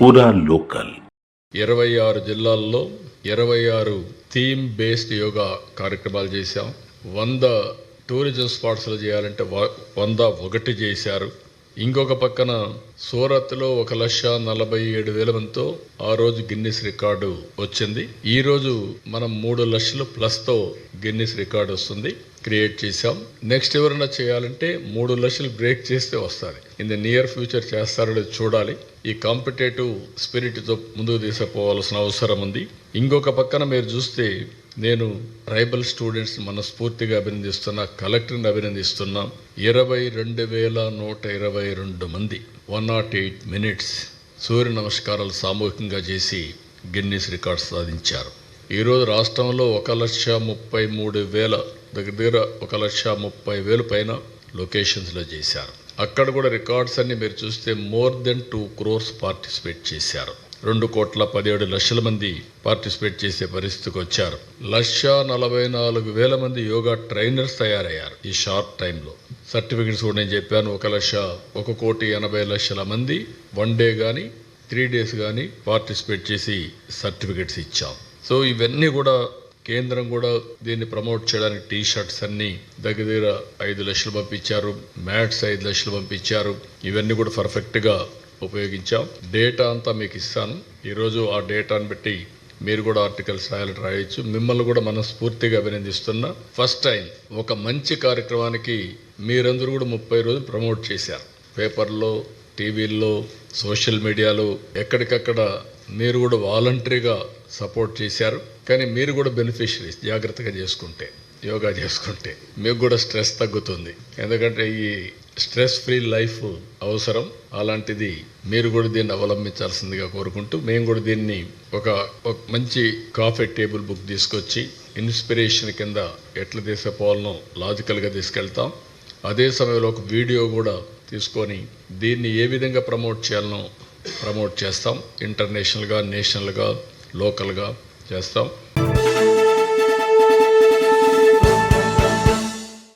పూరా లోకల్ 26 జిల్లాల్లో 26 theme based yoga కార్యక్రమాలు చేశాం. 100 టూరిజం స్పాట్స్లో చేయాలంటే 101 చేశారు. ఇంకొక పక్కన సూరత్లో 1,47,000 మందితో ఆ రోజు గిన్నిస్ రికార్డు వచ్చింది. ఈ రోజు మనం 3 లక్షలు ప్లస్తో గిన్నిస్ రికార్డు వస్తుంది, క్రియేట్ చేశాం. నెక్స్ట్ ఎవరైనా చేయాలంటే 3 లక్షలు బ్రేక్ చేస్తే వస్తుంది. ఇన్ ద నియర్ ఫ్యూచర్ చేస్తారో చూడాలి. ఈ కాంపిటేటివ్ స్పిరిట్తో ముందుకు తీసుకుపోవాల్సిన అవసరం ఉంది. ఇంకొక పక్కన మీరు చూస్తే నేను ట్రైబల్ స్టూడెంట్స్ మనస్ఫూర్తిగా అభినందిస్తున్నా, కలెక్టర్ని అభినందిస్తున్నా. 22,122 మంది 108 మినిట్స్ సూర్య నమస్కారాలు సామూహికంగా చేసి గిన్నిస్ రికార్డ్ సాధించారు. ఈరోజు రాష్ట్రంలో 1,33,000 దగ్గర 1,30,000 పైన లొకేషన్స్లో చేశారు. అక్కడ కూడా రికార్డ్స్ అన్ని మీరు చూస్తే మోర్ దెన్ 2 crores పార్టిసిపేట్ చేశారు. 2,17,00,000 మంది పార్టిసిపేట్ చేసే పరిస్థితికి వచ్చారు. 1,44,000 మంది యోగా ట్రైనర్స్ తయారయ్యారు ఈ షార్ట్ టైంలో. సర్టిఫికెట్స్ కూడా నేను చెప్పాను. 1,80,00,000 మంది 1 డే కానీ 3 days కానీ పార్టిసిపేట్ చేసి సర్టిఫికెట్స్ ఇచ్చాం. సో ఇవన్నీ కూడా కేంద్రం కూడా దీన్ని ప్రమోట్ చేయడానికి టీ షర్ట్స్ అన్ని దగ్గర 5 లక్షలు పంపించారు, మ్యాట్స్ 5 లక్షలు పంపించారు. ఇవన్నీ కూడా పర్ఫెక్ట్గా ఉపయోగించాం. డేటా అంతా మీకు ఇస్తాను. ఈరోజు ఆ డేటాను బట్టి మీరు కూడా ఆర్టికల్స్ రాయొచ్చు. మిమ్మల్ని కూడా మనస్ఫూర్తిగా అభినందిస్తున్నా. ఫస్ట్ టైం ఒక మంచి కార్యక్రమానికి మీరందరూ కూడా 30 రోజులు ప్రమోట్ చేశారు. పేపర్లో, టీవీల్లో, సోషల్ మీడియాలో ఎక్కడికక్కడ మీరు కూడా వాలంటరీగా సపోర్ట్ చేశారు. కానీ మీరు కూడా బెనిఫిషరీస్. జాగ్రత్తగా చేసుకుంటే, యోగా చేసుకుంటే మీకు కూడా స్ట్రెస్ తగ్గుతుంది. ఎందుకంటే ఈ స్ట్రెస్ ఫ్రీ లైఫ్ అవసరం. అలాంటిది మీరు కూడా దీన్ని అవలంబించాల్సిందిగా కోరుకుంటూ, మేము కూడా దీన్ని ఒక మంచి కాఫీ టేబుల్ బుక్ తీసుకొచ్చి ఇన్స్పిరేషన్ కింద ఎట్లా తీసుకుపోవాలనో లాజికల్గా తీసుకెళ్తాం. అదే సమయంలో ఒక వీడియో కూడా తీసుకొని దీన్ని ఏ విధంగా ప్రమోట్ చేయాలనో ప్రమోట్ చేస్తాం. ఇంటర్నేషనల్గా, నేషనల్గా, లోకల్గా చేస్తాం.